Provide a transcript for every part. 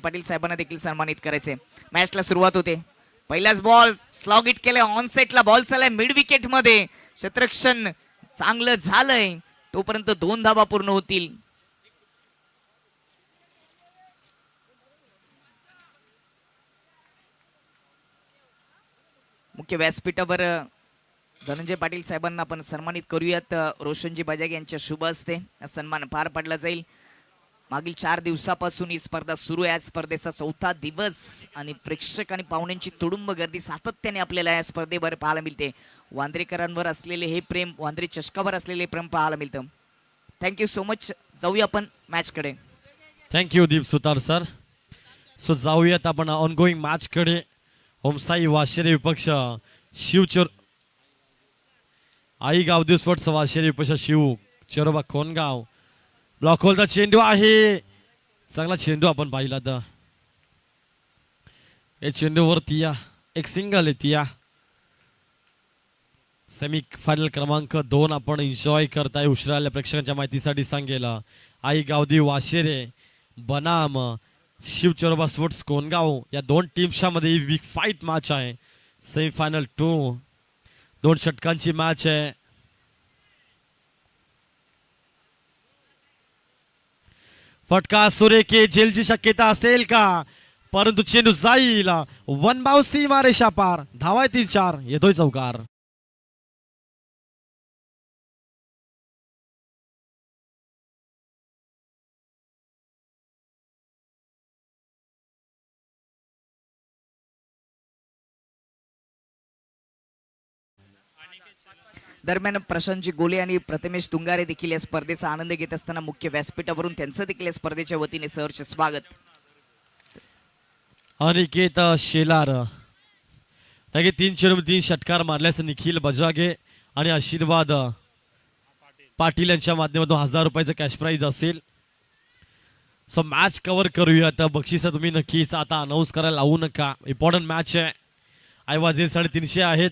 पाटील साहेबांना देखील सन्मानित करायचे। मॅचला सुरुवात होते। पहिलाच बॉल स्लॉग इट केले, ऑन सेटला बॉल चाललाय मिड विकेट मध्ये, क्षेत्ररक्षण चांगलं झालंय, तोपर्यंत 2 धावा पूर्ण होतील। मुख्य व्यासपीठावर धनंजय पाटील साहेबांना आपण सन्मानित करूयात। रोशनजी बजागे यांच्या शुभ हस्ते सन्मान पार पडला जाईल। मागील 4 दिवसापासून ही स्पर्धा सुरू आहे। स्पर्धेचा 4था दिवस आणि प्रेक्षक आणि पाहुण्यांची तुडुंब गर्दी सातत्याने आपल्याला या स्पर्धेवर पाहायला मिळते। वांद्रेकरांवर असलेले हे प्रेम, वांद्रे चषकावर असलेले प्रेम पाहायला मिळतं। Thank you so much. जाऊया आपण मॅच कडे। थँक्यू दीप सुतार सर। सो जाऊयात आपण ऑनगोईंग मॅच कडे। ओमसाई वाशेरे विपक्ष शिवचोर आई गावदेव स्पोर्ट्स वाशेरे विपक्ष शिव चोरोबा कोणगाव। ब्लॉक होलचा चेंडू आहे, चांगला चेंडू आपण पाहिला तर या चेंडूवर तिया एक सिंगल आहे। तिया सेमी फायनल क्रमांक 2 आपण एन्जॉय करताय। उशिराल्या प्रेक्षकांच्या माहितीसाठी सांगेल, आई गावदेव वाशेरे बनाम शिव चोरोबा स्पोर्ट्स कोणगाव या 2 टीम्सच्या मध्ये बिग फाईट मॅच आहे। सेमी फायनल 2 2 षटकांची मॅच आहे। फटका सुरेखे झेलची शक्यता असेल का, परंतु चेंडू जाईल वन बाउन्सी मारेशा पार। धावा येतील 4, येतोय चौकार। दरम्यान प्रशांतजी गोले आणि प्रथमेश तुंगारे देखील या स्पर्धेचा आनंद घेत असताना मुख्य व्यासपीठावरून त्यांचं देखील या स्पर्धेच्या वतीने सहर्ष स्वागत। अनिकेत शेलार 3 षटकार मारल्यास निखिल बजागे आणि आशीर्वाद पाटील यांच्या माध्यमातून 1000 रुपयाचं कॅश प्राइज असेल। सो मॅच कव्हर करूया। तर बक्षीस तुम्ही नक्कीच आता अनाऊन्स करायला लावू नका, इम्पॉर्टंट मॅच आहे। ऐवजी 350 आहेत।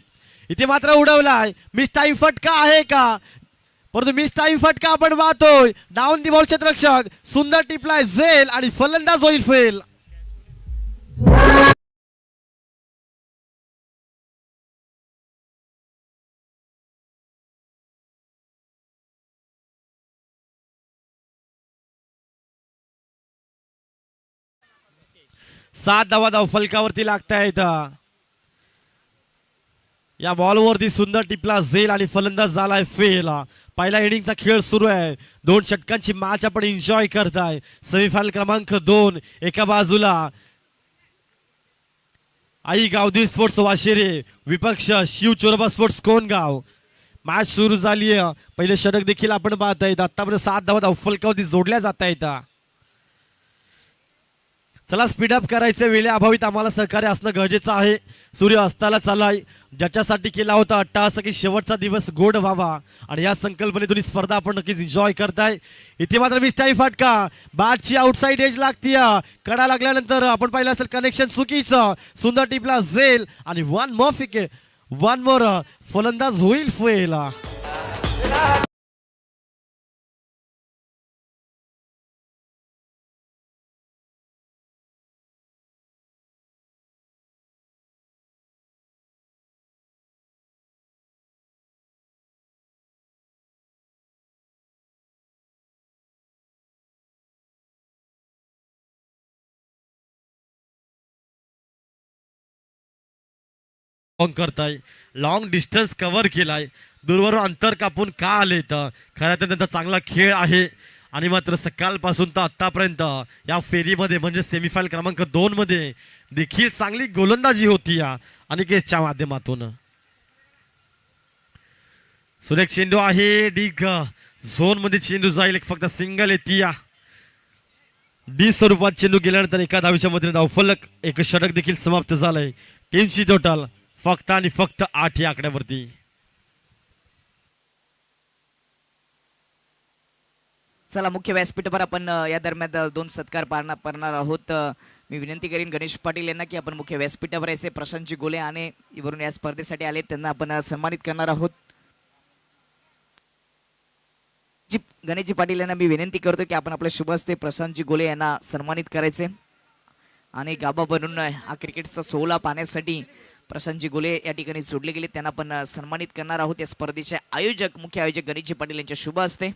इथे मात्र उडवलाय, मिस टाइम फटका आहे का, परंतु मिस टाइम फटका आपण पाहतोय। डाऊन दी बॉल क्षेत्ररक्षक सुंदर टिपलाय झेल आणि फलंदाज होईल फेल। सात धावा फलकावरती लागतायत। या बॉलवरती सुंदर टिपला झेल आणि फलंदाज झालाय फेल। पहिला इनिंगचा खेळ सुरू आहे। 2 षटकांची मॅच आपण एन्जॉय करताय। सेमीफायनल क्रमांक 2 एका बाजूला आई गावदेव स्पोर्ट्स वाशेरे विपक्ष शिव चोरोबा स्पोर्ट्स कोणगाव। मॅच सुरू झाली आहे। पहिले षटक देखील आपण पाहतायत। आतापर्यंत 7 धावा फलकावरती जोडल्या जात आहेत। चला स्पीडअप करायचं, वेळेअभावी आम्हाला सहकार्य असणं गरजेचं आहे। सूर्य अस्ताला चाललाय, ज्याच्यासाठी केला होता अट्टाहास की शेवटचा दिवस गोड व्हावा आणि या संकल्पनेतून ही स्पर्धा आपण नक्कीच एन्जॉय करताय। इथे मात्र मिस टाइम फटका, बॅटची आउटसाइड एज लागतीय, कडा लागल्यानंतर आपण पाहिलं असेल कनेक्शन चुकीचं। सुंदर टिपला झेल आणि वन मोर फलंदाज होईल फेल। करताय लॉंग डिस्टन्स कव्हर केलाय, दूरवरून अंतर कापून का आले तर खरं तर त्यांचा चांगला खेळ आहे। आणि मात्र सकाळपासून तर आतापर्यंत या फेरीमध्ये म्हणजे सेमीफायनल क्रमांक 2 मध्ये देखील चांगली गोलंदाजी होती या अनिकेतच्या माध्यमातून। सुरेख चेंडू आहे, डीग झोन मध्ये चेंडू जाईल, फक्त सिंगल येते या डी स्वरूपात चेंडू गेल्यानंतर एका धावीच्या मध्ये धावफलक एक षटक देखील समाप्त झालंय। टीमची टोटल फक्त आणि फक्त 8 या आकड्यावरती। चला मुख्य व्यासपीठावर आपण या दरम्यान 2 सत्कार पारणार आहोत। मी विनंती करीन गणेश पाटील यांना की आपण मुख्य व्यासपीठावर ऐसे प्रशांतजी गोले आणि वरून या स्पर्धेसाठी आले त्यांना आपण सन्मानित करणार आहोत। गणेशजी पाटील यांना मी विनंती करतो की आपण आपल्या शुभ हस्ते प्रशांतजी गोले यांना सन्मानित करायचे। आणि गाभा बनून हा क्रिकेटचा सोहळा पाहण्यासाठी प्रशांतजी गोले या ठिकाणी जोडले गेले. त्यांना पण सन्मानित करणार आहोत. या स्पर्धेचे आयोजक मुख्य आयोजक गणेशजी पाटील यांच्या शुभ हस्ते.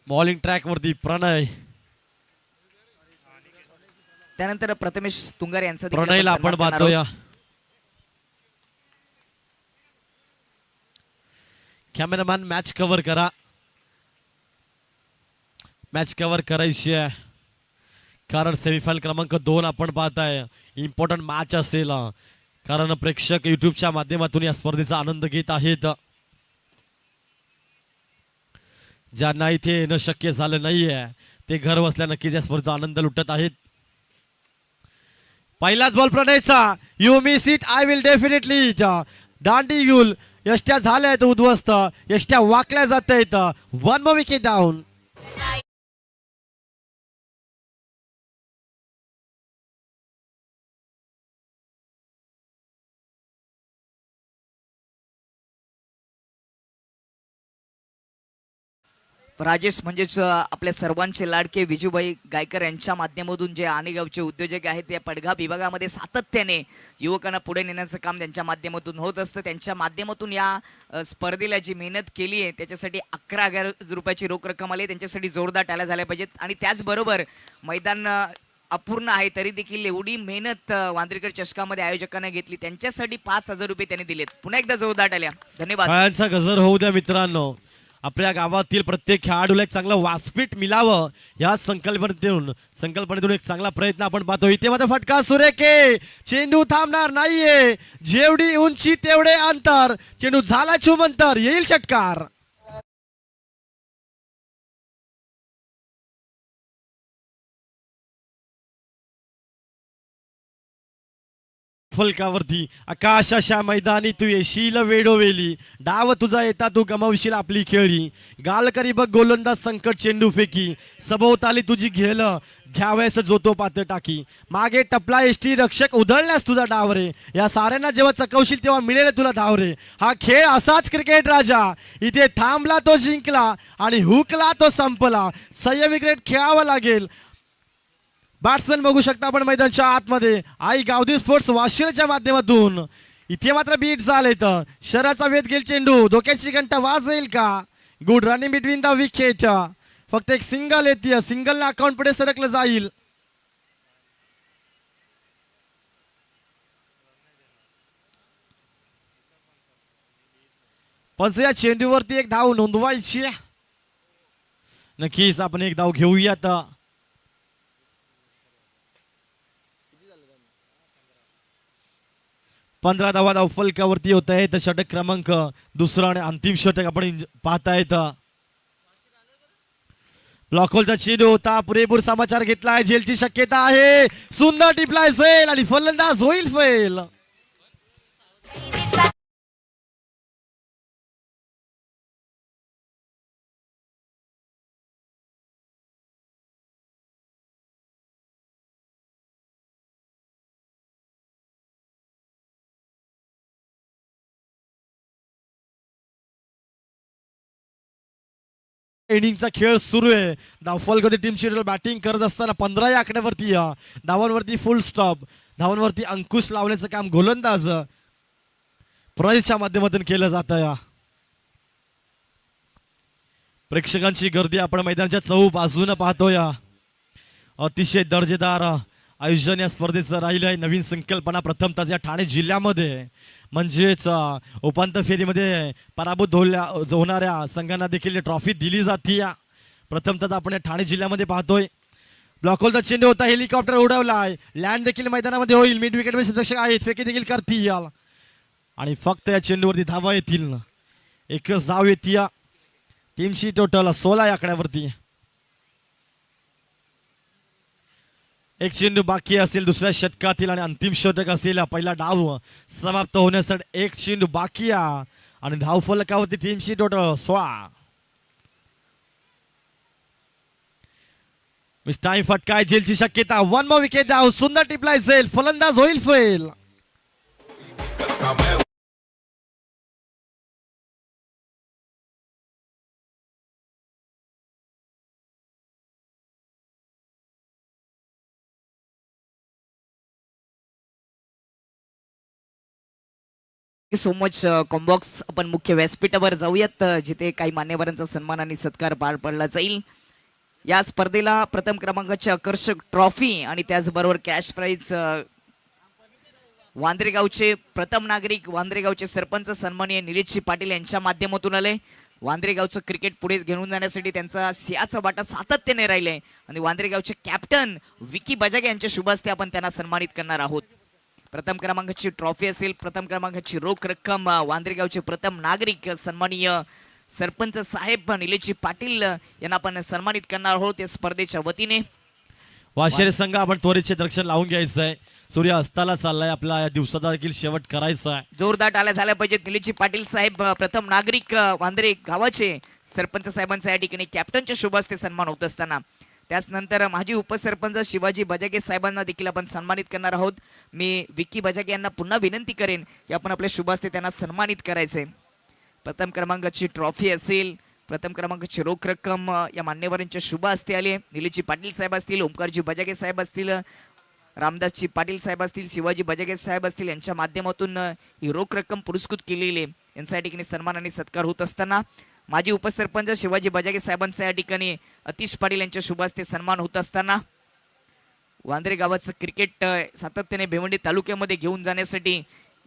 बॉलिंग ट्रॅक वरती प्रणय. त्यानंतर प्रथमेश तुंगार यांचा देखील प्रणयला आपण सन्मान करणार पाहतोय. आहोत. कॅमेरामॅन मॅच कव्हर करा. मॅच कव्हर करायची आहे कारण सेमीफायनल क्रमांक 2 आपण पाहताय. इम्पॉर्टंट मॅच असेल कारण प्रेक्षक युट्यूबच्या माध्यमातून या स्पर्धेचा आनंद घेत आहेत. ज्यांना इथे येणं शक्य झालं नाहीये ते घर बसल्या नक्कीच या स्पर्धेचा आनंद लुटत आहेत. पहिलाच बॉल प्रणयचा. You miss it I will definitely it. दांडी गुल यष्ट्या झाल्या आहेत उद्ध्वस्त. यष्ट्या वाकल्या जात आहेत. 1 more wicket डाऊन. राजेश म्हणजेच आपल्या सर्वांचे लाडके विजूभाई गायकर यांच्या माध्यमातून जे आणेगावचे उद्योजक आहेत ते पडघा विभागामध्ये सातत्याने युवकांना पुढे नेण्याचं काम त्यांच्या माध्यमातून होत असतं. त्यांच्या माध्यमातून या स्पर्धेला जी मेहनत केली आहे त्याच्यासाठी 11,000 रुपयाची रोख रक्कम आली. त्यांच्यासाठी जोरदार टाळ्या झाल्या पाहिजेत. आणि त्याचबरोबर मैदान अपूर्ण आहे तरी देखील एवढी मेहनत वांद्रेकर चषकामध्ये आयोजकांना घेतली त्यांच्यासाठी 5,000 रुपये त्यांनी दिलेत. पुन्हा एकदा जोरदार टाळ्या. धन्यवाद. खेळांचा गजर होऊ द्या मित्रांनो. आपल्या गावातील प्रत्येक खेळाडूला एक चांगलं व्यासपीठ मिळावं या संकल्पनेतून एक चांगला प्रयत्न आपण पाहतो. इथे मात्र फटका सुरेखे. चेंडू थांबणार नाहीये. जेवढी उंची तेवढे अंतर. चेंडू झाला छुमंतर. येईल षटकार. फलकावरती आकाशाच्या मैदानी तू येशील वेडोवेली. डाव तुझा येता तू गमावशील आपली खेळी. गाल करी बघ गोलंदाज संकट चेंडू फेकी. सभोवताली तुझी घ्यावयास जो तो पात्र टाकी. मागे टपला एसटी रक्षक उधळल्यास तुझा डाव रे. या साऱ्यांना जेव्हा चकवशील तेव्हा मिळेल तुला धाव रे. हा खेळ असाच क्रिकेट राजा. इथे थांबला तो जिंकला आणि हुकला तो संपला. संयमी क्रिकेट खेळावं लागेल. बॅट्समॅन बघू शकता आपण मैदानाच्या आतमध्ये. आई गावदी स्पोर्ट्स वाशिरच्या माध्यमातून इथे मात्र बीट झाले. तर शहराचा वेध घेईल चेंडू. डोक्याची घंटा वाजेल का. Good running between the wicket. फक्त एक सिंगल येते. सिंगलने अकाउंट पुढे सरकलं जाईल. पण या चेंडूवरती एक धाव नोंदवायची. नक्कीच आपण एक धाव घेऊयात. 15 धावा फलकावरती होत आहे. तर षटक क्रमांक 2 आणि अंतिम षटक आपण पाहतायत. ब्लॉक होलचा चेंडू होता. पुरेपूर समाचार घेतलाय. झेलची शक्यता आहे. सुंदर टिपलाय झेल आणि फलंदाज होईल फेल. इनिंगचा खेळ सुरू आहे. धावफल कधी टीमची बॅटिंग करत असताना 15 या आकड्यावरती धावांवरती फुल स्टॉप. धावांवरती अंकुश लावण्याचं काम गोलंदाज प्रणयच्या माध्यमातून केलं जात आहे. प्रेक्षकांची गर्दी आपण मैदानाच्या चौ बाजूने पाहतोय. अतिशय दर्जेदार आयोजन या स्पर्धेचं राहिलं आहे. नवीन संकल्पना प्रथमतः या ठाणे जिल्ह्यामध्ये म्हणजेच उपांत्य फेरीमध्ये पराभूत होणाऱ्या संघांना देखील ट्रॉफी दिली जाते. प्रथमतः आपण या ठाणे जिल्ह्यामध्ये पाहतोय. ब्लॉक होलचा चेंडू होता. हेलिकॉप्टर उडवलाय. लँड देखील मैदानामध्ये होईल. मिड विकेट मध्ये सदस्य आहेत. फेकी देखील करतील आणि फक्त या चेंडूवरती धावा येतील. एकच धाव येते. टीमची टोटल 16 या आकड्यावरती. एक चेंडू बाकी असेल दुसऱ्या षटकातील आणि अंतिम षटक असेल. पहिला डाव समाप्त होण्यासाठी एक चेंडू बाकी आणि धाव फलकावरती टीमची टोटल 16. टाइम फटकाय जेलची शक्यता. 1 more विकेट डाव. सुंदर टिपलाय झेल. फलंदाज होईल फेल. So much combox. आपण मुख्य व्यासपीठावर जाऊयात जिथे काही मान्यवरांचा सन्मान आणि सत्कार पार पडला जाईल. या स्पर्धेला प्रथम क्रमांकाची आकर्षक ट्रॉफी आणि त्याचबरोबर कॅश प्राइज वांद्रेगावचे प्रथम नागरिक वांद्रेगावचे सरपंच सन्माननीय निलेशजी पाटील यांच्या माध्यमातून आले. वांद्रेगावचं क्रिकेट पुढे घेऊन जाण्यासाठी त्यांचा सिंहाचा वाटा सातत्याने राहिले आणि वांद्रेगावचे कॅप्टन विकी बजागे यांच्या शुभ हस्ते आपण त्यांना सन्मानित करणार आहोत. प्रथम क्रमांकाची ट्रॉफी असेल, प्रथम क्रमांकाची रोख रक्कम, वांद्रेगावचे प्रथम नागरिक सन्माननीय सरपंच साहेब निलेशजी पाटील यांना आपण सन्मानित करणार आहोत या स्पर्धेच्या वतीने. वाशेरी संघ आपण त्वरित क्षेत्ररक्षण लावून घ्यायचं आहे. सूर्य अस्ताला चाललाय, आपला या दिवसाचा देखील शेवट करायचा आहे. जोरदार टाळ्या झाल्या पाहिजेत. निलेशजी पाटील साहेब प्रथम नागरिक वांद्रे गावाचे सरपंच साहेबांचा या ठिकाणी कॅप्टनच्या शुभ हस्ते सन्मान होत असताना त्याच नंतर माजी उपसरपंच शिवाजी बजागे साहेबांना देखील आपण सन्मानित करणार आहोत. मी विकी बजागे यांना पुन्हा विनंती करेन की आपण आपल्या शुभ हस्ते त्यांना सन्मानित करायचे. प्रथम क्रमांकाची ट्रॉफी असेल, प्रथम क्रमांकाची रोख रक्कम या मान्यवरांच्या शुभ हस्ते आली. निलेशजी पाटील साहेब असतील, ओमकारजी बजागे साहेब असतील, रामदासजी पाटील साहेब असतील, शिवाजी बजागे साहेब असतील यांच्या माध्यमातून ही रोख रक्कम पुरस्कृत केलेली आहे. यांचा या ठिकाणी सन्मान आणि सत्कार होत असताना माजी उपसरपंच शिवाजी बजागे साहेबांचा या ठिकाणी अतिश पाटील यांच्या शुभ हस्ते सन्मान होत असताना वांद्रे गावाचं क्रिकेट सातत्याने भिवंडी तालुक्यामध्ये घेऊन जाण्यासाठी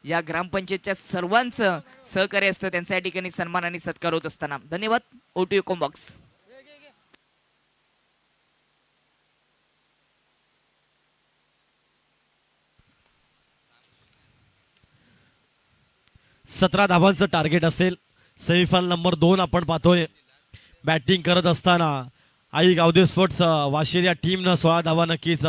या ग्रामपंचायतच्या सर्वांचं सहकार्य असतं, त्यांचा या ठिकाणी सन्मान आणि सत्कार होत असताना धन्यवाद. ओटू कॉम्बॉक्स. सतरा धावांचं टार्गेट असेल. सेमीफायनल नंबर 2 आपण पाहतोय. बॅटिंग करत असताना आई गावदे स्पोर्ट्स वाशेरी या टीमनं 16 धावा नक्कीच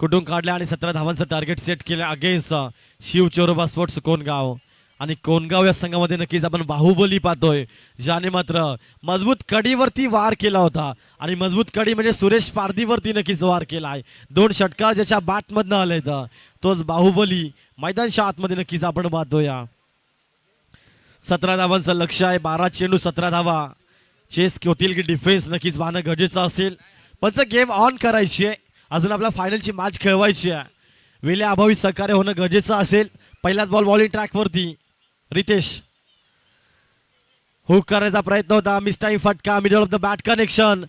कुठून काढल्या आणि 17 धावांचं टार्गेट सेट केलं अगेन्स्ट शिव चोरोबा स्पोर्ट्स कोणगाव. आणि कोणगाव या संघामध्ये नक्कीच आपण बाहुबली पाहतोय, ज्याने मात्र मजबूत कडीवरती वार केला होता. आणि मजबूत कडी म्हणजे सुरेश पारदीवरती नक्कीच वार केला आहे. 2 षटकार ज्याच्या बॅटमधनं आले तर तोच बाहुबली मैदानच्या आतमध्ये नक्कीच आपण पाहतोय. 17 धावांचं लक्ष आहे. 12 चेंडू 17 धावा चेस होतील की डिफेन्स नक्कीच पाहणं गरजेचं असेल. पण गेम ऑन करायची आहे, अजून आपला फायनलची मॅच खेळवायची आहे. वेळे अभावी सहकार्य होणं गरजेचं असेल. पहिलाच बॉल बॉलिंग ट्रॅकवरती रितेश हुक करायचा प्रयत्न होता. मिस टाइम फटका, middle of the bat connection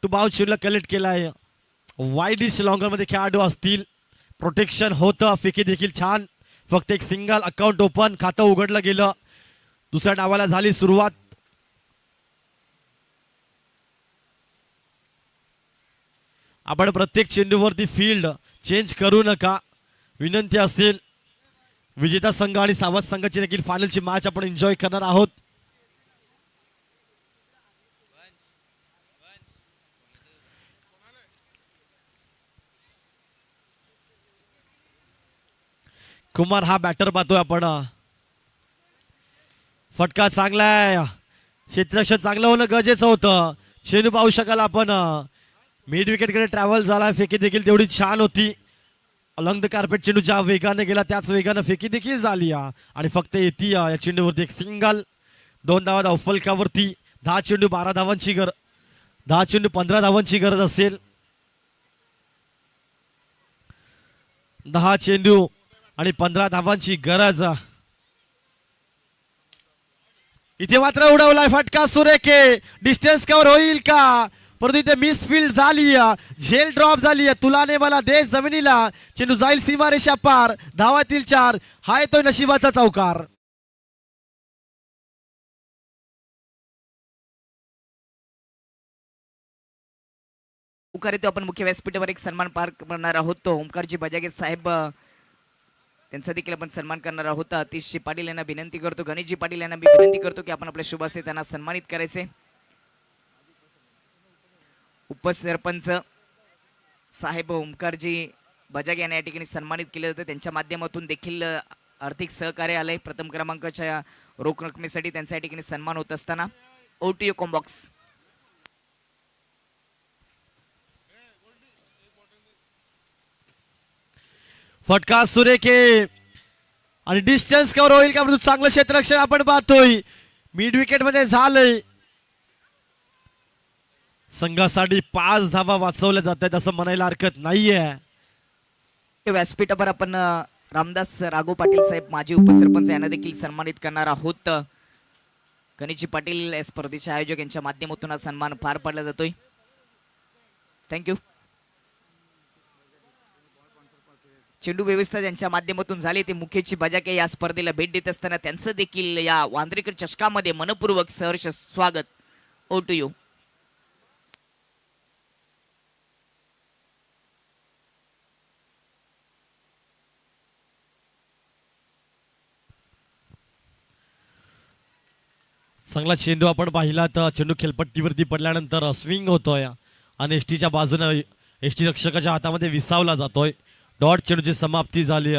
two bounce ला कलेक्ट केलाय. वाईड डिश लॉंगर मध्ये खेळाडू असतील, प्रोटेक्शन होतं. फेकी देखील छान, फक्त एक सिंगल अकाउंट ओपन, खातं उघडलं गेलं. दुसऱ्या डावाला झाली सुरुवात. आपण प्रत्येक चेंडूवरती फील्ड चेंज करू नका, विनंती असेल. विजेता संघ आणि सावध संघाची देखील फायनलची मॅच आपण एन्जॉय करणार आहोत. कुमार हा बॅटर पाहतोय आपण. फटका चांगला आहे, क्षेत्ररक्षण चांगलं होणं गरजेचं होतं. चेंडू पाहू शकाल आपण, मिड विकेटकडे ट्रॅव्हल झाला. फेकी देखील तेवढी छान होती. अलंग द कार्पेट चेंडू ज्या वेगाने गेला त्याच वेगाने फेकी देखील झाली आणि फक्त येते या चेंडूवरती एक सिंगल. 2 धावा धावफलकावरती. 10 चेंडू 12 धावांची 10 चेंडू 15 धावांची गरज असेल. 10 चेंडू आणि 15 धावांची गरज. इथे मात्र उडवलाय फटका सुरेखे. डिस्टन्स कव्हर होईल का? परंतु इथे मिसफील्ड झाली, झेल ड्रॉप झाली. तुलाने मला देश जमिनीला. चेंडू जाईल सीमारेषा पार. धावातील 4. हा येतोय नशिबाचा चौकार. ओंकार येतो. आपण मुख्य व्यासपीठावर एक सन्मान पार करणार आहोत. तो ओंकारजी बजागे साहेब त्यांचा देखील आपण सन्मान करणार आहोत. अतिशजी पाटील यांना विनंती करतो, गणेशजी पाटील यांना मी विनंती करतो की आपण आपल्या शुभ हस्ते त्यांना सन्मानित करायचे. उपसरपंच साहेब ओंकारजी बजागे यांना या ठिकाणी सन्मानित केलं जातं. त्यांच्या माध्यमातून देखील आर्थिक सहकार्य आलंय. प्रथम क्रमांकाच्या रोख रकमेसाठी त्यांचा या ठिकाणी सन्मान होत असताना ओटीओ कॉम्बॉक्स. फटका सुरेखे आणि डिस्टन्स कव्हर होईल का? परंतु चांगलं क्षेत्ररक्षण आपण पाहतोय. मिड विकेट मध्ये झालंय. संघासाठी 5 धावा वाचवल्या जात आहेत असं म्हणायला हरकत नाहीये. व्यासपीठावर आपण रामदास राघो पाटील साहेब माजी उपसरपंच यांना देखील सन्मानित करणार आहोत. गणेशजी पाटील या स्पर्धेचे आयोजक यांच्या माध्यमातून हा सन्मान पार पाडला जातोय. थँक्यू. चेंडू व्यवस्था ज्यांच्या माध्यमातून झाली ते मुकेशजी बजाके या स्पर्धेला भेट देत असताना त्यांचं देखील या वांद्रेकर चषकामध्ये मनपूर्वक सहर्ष स्वागत. Over to you. चांगला चेंडू आपण पाहिला तर चेंडू खेळपट्टीवरती पडल्यानंतर स्विंग होतोय आणि एसटीच्या बाजूने एसटी रक्षकाच्या हातामध्ये विसावला जातोय. डॉट चेंडूची समाप्ती झाली.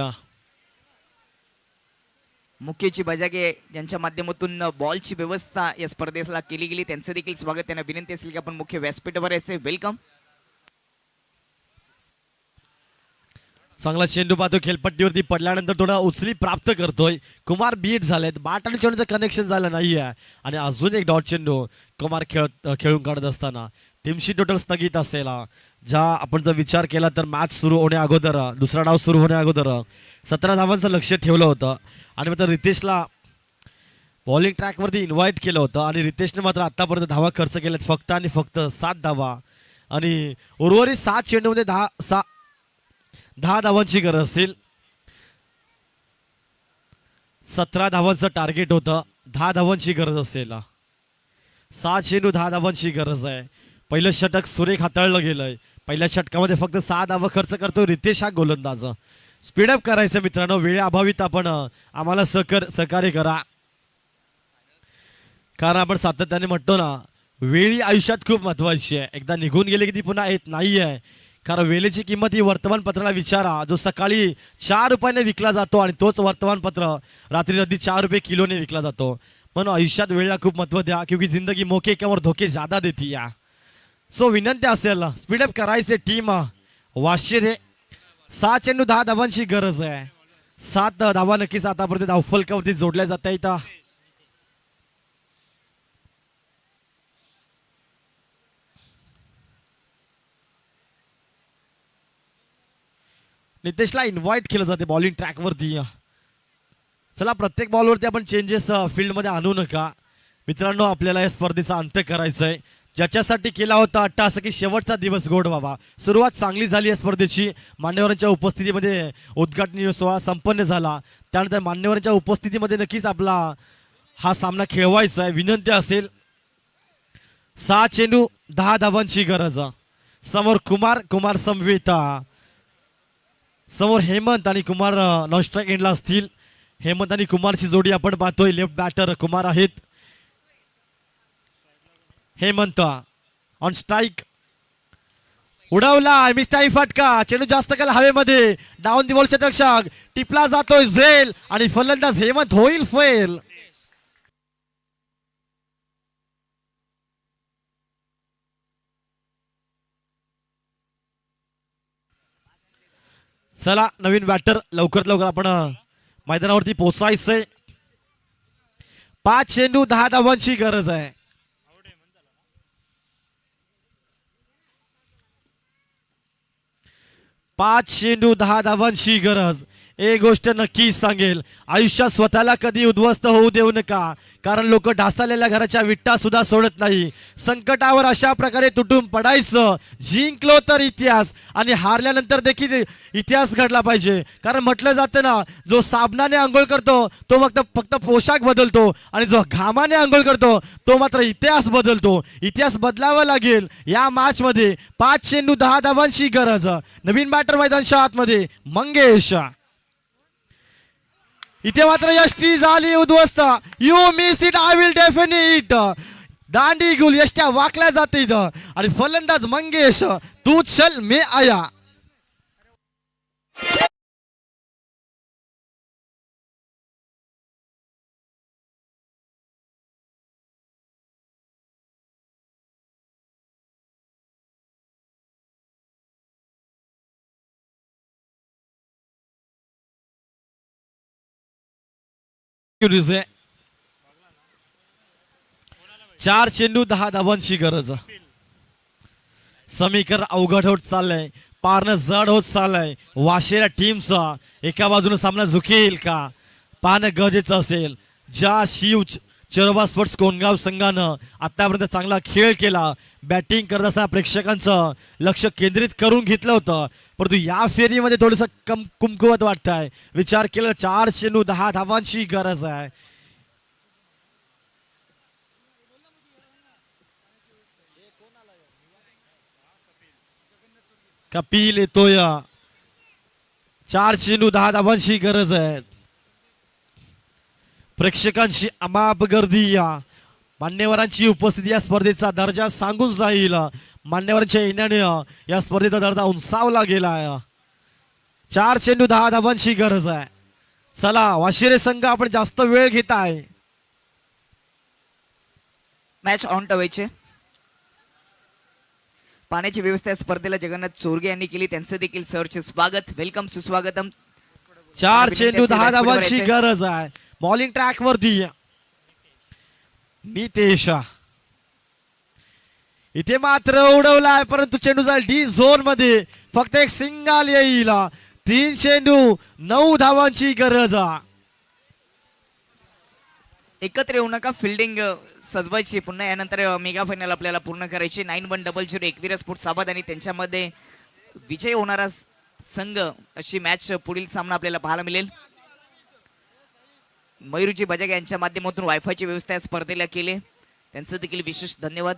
मुकेशजी बजागे यांच्या माध्यमातून बॉलची व्यवस्था या स्पर्धेला केली गेली त्यांचं देखील स्वागत. त्यांना विनंती असेल की आपण मुख्य व्यासपीठावर यायचे. वेलकम. चांगला चेंडू पाहतो खेळपट्टीवरती पडल्यानंतर थोडा उचली प्राप्त करतोय. कुमार बीट झालेत. बाट आणि चेंडूचं कनेक्शन झालं नाहीये आणि अजून एक डॉट चेंडू कुमार खेळून काढत असताना टीमशी टोटल स्थगित असेल. ज्या आपण जर विचार केला तर मॅच सुरू होण्या अगोदर दुसरा डाव सुरू होण्या अगोदर 17 धावांचं लक्ष ठेवलं होतं आणि मात्र रितेशला बॉलिंग ट्रॅकवरती इन्व्हाइट केलं होतं आणि रितेशने मात्र आतापर्यंत धावा खर्च केल्यात फक्त आणि फक्त 7 धावा आणि उर्वरित 7 चेंडूमध्ये 10 धावांची गरज असेल. 17 धावांचं टार्गेट होतं. 10 धावांची गरज असेल. 7 चेंडू 10 धावांची गरज आहे. पहिलं षटक सुरेख हाताळलं गेलंय. पहिल्या षटकामध्ये फक्त 6 धावा खर्च करतो रितेश हा गोलंदाज. स्पीडअप करायचं मित्रांनो. वेळेअभावित आपण आम्हाला सहकार्य करा कारण आपण सातत्याने म्हणतो ना वेळी आयुष्यात खूप महत्वाची आहे. एकदा निघून गेली की ती पुन्हा येत नाही आहे. कारण वेळेची किंमत ही वर्तमानपत्राला विचारा जो सकाळी 4 रुपयाने विकला जातो आणि तोच वर्तमानपत्र रात्री अगदी 4 रुपये किलोने विकला जातो. म्हणून आयुष्यात वेळेला खूप महत्व द्या क्योंकि जिंदगी मौके के और धोके ज्यादा देती या. सो विनंती असेल स्पीडअप करायचे टीम वाशिरे. 6 चेंडू 10 धावांची गरज आहे. 7 धावा नक्कीच आतापर्यंत धावफलकावरती जोडल्या जात आहेत. नितेशला इन्व्हाइट केलं जाते बॉलिंग ट्रॅकवरती. चला प्रत्येक बॉलवरती आपण चेंजेस फील्डमध्ये आणू नका मित्रांनो. आपल्याला या स्पर्धेचा अंत करायचा आहे. ज्याच्यासाठी केला होता अट्टा असं की शेवटचा दिवस गोड व्हावा. सुरुवात चांगली झाली या स्पर्धेची. मान्यवरांच्या उपस्थितीमध्ये उद्घाटनी सोहळा संपन्न झाला. त्यानंतर मान्यवरांच्या उपस्थितीमध्ये नक्कीच आपला हा सामना खेळवायचा आहे. विनंती असेल 6 चेंडू 10 धावांची गरज. समोर कुमार संवेता. समोर हेमंत आणि कुमार नॉन स्ट्राईक एंडला असतील. हेमंत आणि कुमारची जोडी आपण पाहतोय. लेफ्ट बॅटर कुमार आहेत. हेमंत ऑन स्ट्राईक उडवला मिस्टाई फटका. चेंडू जास्त काल हवेमध्ये डाऊन दी बॉल क्षेत्ररक्षक टिपला जातोय झेल आणि फलंदाज हेमंत होईल फेल. चला नवीन बॅटर लवकरात लवकर आपण मैदानावरती पोहोचायचंय. 5 चेंडू 10 धावांची गरज आहे. 5 चेंडू 10 धावांची गरज. एक गोष्ट नक्की सांगेल आयुष्यात स्वतःला कधी उद्ध्वस्त होऊ देऊ नका कारण लोक ढासळलेल्या घराच्या विटा सुद्धा सोडत नाही. संकटावर अशा प्रकारे तुटून पडायचं. जिंकलो तर इतिहास आणि हारल्यानंतर देखील इतिहास घडला पाहिजे. कारण म्हटलं जातं ना जो साबणाने आंघोळ करतो तो फक्त पोशाख बदलतो आणि जो घामाने आंघोळ करतो तो मात्र इतिहास बदलतो. इतिहास बदलावा लागेल या मॅच मध्ये. 5 चेंडू 10 धावांची गरज. नवीन बॅटर मैदानच्या आतमध्ये मंगेश. इथे मात्र यष्टी झाली उद्ध्वस्त. You miss it I will definite. दांडी गुल यष्ट्या वाकल्या जाते इथं आणि फलंदाज मंगेश तू चल मे आया. आहे 4 चेंडू 10 धावांची गरज. समीकरण अवघड होत चाललंय. पारणं जड होत चाललंय. वाशेरा टीमचा एका बाजूने सामना झुकेल का पाहणं गरजेचं असेल. ज्या शिव चरोबा स्पोर्ट्स कोणगाव संघानं आतापर्यंत चांगला खेळ केला, बॅटिंग करत असताना प्रेक्षकांचं लक्ष केंद्रित करून घेतलं होतं, परंतु या फेरीमध्ये थोडंसं कुमकुवत वाटत आहे. विचार केला 4 चेंडू 10 धावांची गरज आहे. कपिल येतोय. 4 चेंडू 10 धावांची गरज आहे. प्रेक्षकांची अमाप गर्दी या मान्यवरांची उपस्थिती या स्पर्धेचा दर्जा सांगून जाईल. मान्यवरांच्या येण्याने या स्पर्धेचा दर्जा उंचावला गेलाय. 4 चेंडू 10 धावांची गरज आहे. चला वाशिरे संघ आपण जास्त वेळ घेत आहे. मॅच ऑन टवेचे पाण्याची व्यवस्था या स्पर्धेला जगन्नाथ चोरगे यांनी केली, त्यांचं देखील सरचे स्वागत, वेलकम, सुस्वागतम. 4 चेंडू 10 धावांची गरज आहे. बॉलिंग ट्रॅक वरती नितेश इथे मात्र उडवलाय, परंतु चेंडू जाईल डी झोन मध्ये. फक्त एक सिंगल येईल. 3 चेंडू 9 धावांची गरज. एकत्र येऊ नका, फिल्डिंग सजवायची. पुन्हा यानंतर मेगा फायनल आपल्याला पूर्ण करायची. 9100 एकवीर स्पोर्ट्स साबाद आणि त्यांच्यामध्ये विजय होणारा संघ अशी मॅच पुढील सामना आपल्याला पाहायला मिळेल. मयूरजी बजागे यांच्या माध्यमातून वायफायची व्यवस्था या स्पर्धेला केली, त्यांचं देखील विशेष धन्यवाद.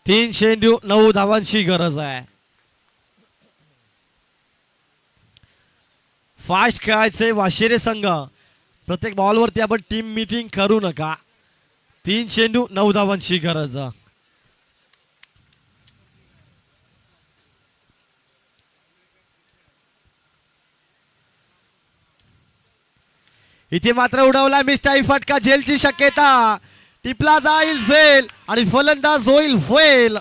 3 चेंडू 9 धावांची गरज आहे. फास्ट खेळायचे वाशिरे संघ. प्रत्येक बॉलवरती आपण टीम मीटिंग करू नका. 3 चेंडू 9 धावांची गरज. इथे मात्र उडवला मिस्टाई फटका, झेलची शक्यता. टिपला जाईल झेल आणि फलंदाज होईल फेल.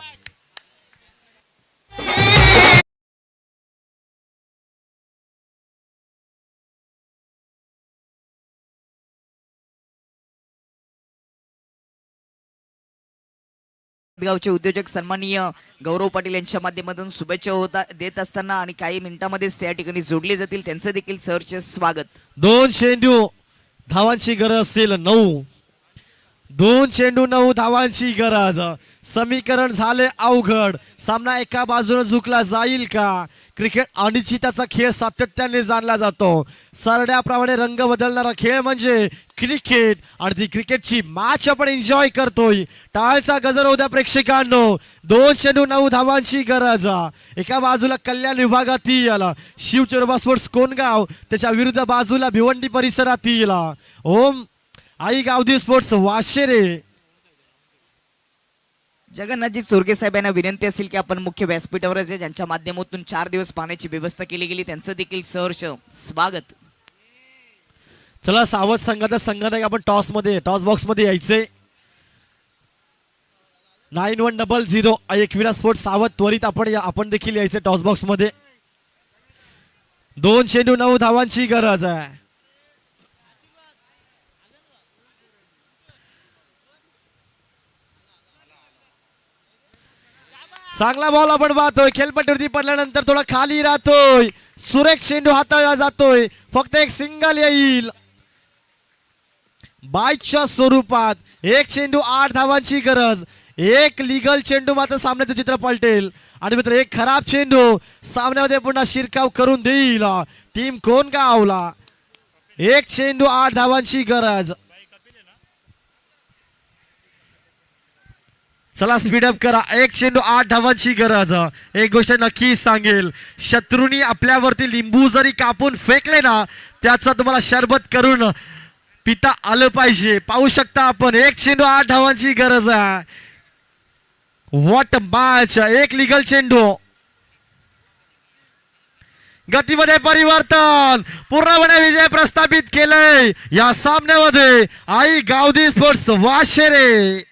गावचे उद्योजक सन्माननीय गौरव पाटील यांच्या माध्यमातून शुभेच्छा देत असताना आणि काही मिनिटांमध्येच त्या ठिकाणी जोडले जातील, त्यांचं देखील सरचे स्वागत. 2 चेंडू धावांची गरज असेल 9. 2 चेंडू 9 धावांची गरज. समीकरण झाले अवघड. सामना एका बाजूने झुकला जाईल का? क्रिकेट अनिश्चिताचा खेळ सातत्याने जाणला जातो. सरड्याप्रमाणे रंग बदलणारा खेळ म्हणजे क्रिकेट आणि ती क्रिकेटची मॅच आपण एन्जॉय करतोय. टाळचा गजर होऊ द्या प्रेक्षकांनो. 2 चेंडू 9 धावांची गरज. एका बाजूला कल्याण विभागातील शिव चरोबा स्पोर्ट्स कोणगाव, त्याच्या विरुद्ध बाजूला भिवंडी परिसरातील ओम आई गावदी स्पोर्ट्स वाशेरे. जगन्नाथजी चोरगे साहेब यांना विनंती असेल की आपण मुख्य व्यासपीठावर ज्यांच्या माध्यमातून 4 दिवस पाण्याची व्यवस्था केली गेली, त्यांचं देखील सहर्ष स्वागत. चला सावध संघाचा संघाने आपण टॉस बॉक्स मध्ये यायचे. 9100 एकविरा स्पोर्ट्स सावध त्वरित आपण देखील यायचे टॉस बॉक्स मध्ये. 2 चेंडू 9 धावांची गरज आहे. चांगला बॉल आपण पाहतोय. खेळपट्टीवरती पडल्यानंतर थोडा खाली राहतोय. सुरेख चेंडू हाताळला जातोय. फक्त एक सिंगल येईल बाईच्या स्वरूपात. 1 चेंडू 8 धावांची गरज. 1 लिगल चेंडू मात्र सामन्याचं चित्र पलटेल आणि मित्र 1 खराब चेंडू सामन्यामध्ये पुन्हा शिरकाव करून देईल टीम कोणगावला. 1 चेंडू 8 धावांची गरज. चला स्पीडअप करा. 1 चेंडू 8 धावांची गरज. एक गोष्ट नक्की सांगेल, शत्रूंनी आपल्यावरती लिंबू जरी कापून फेकले ना, त्याचा तुम्हाला शरबत करून पिता आलं पाहिजे. पाहू शकता आपण 1 चेंडू 8 धावांची गरज आहे. What match. 1 लिगल चेंडू. गतीमध्ये परिवर्तन. पूर्णपणे विजय प्रस्थापित केलंय या सामन्यामध्ये आई गावदी स्पोर्ट्स वाशेरे.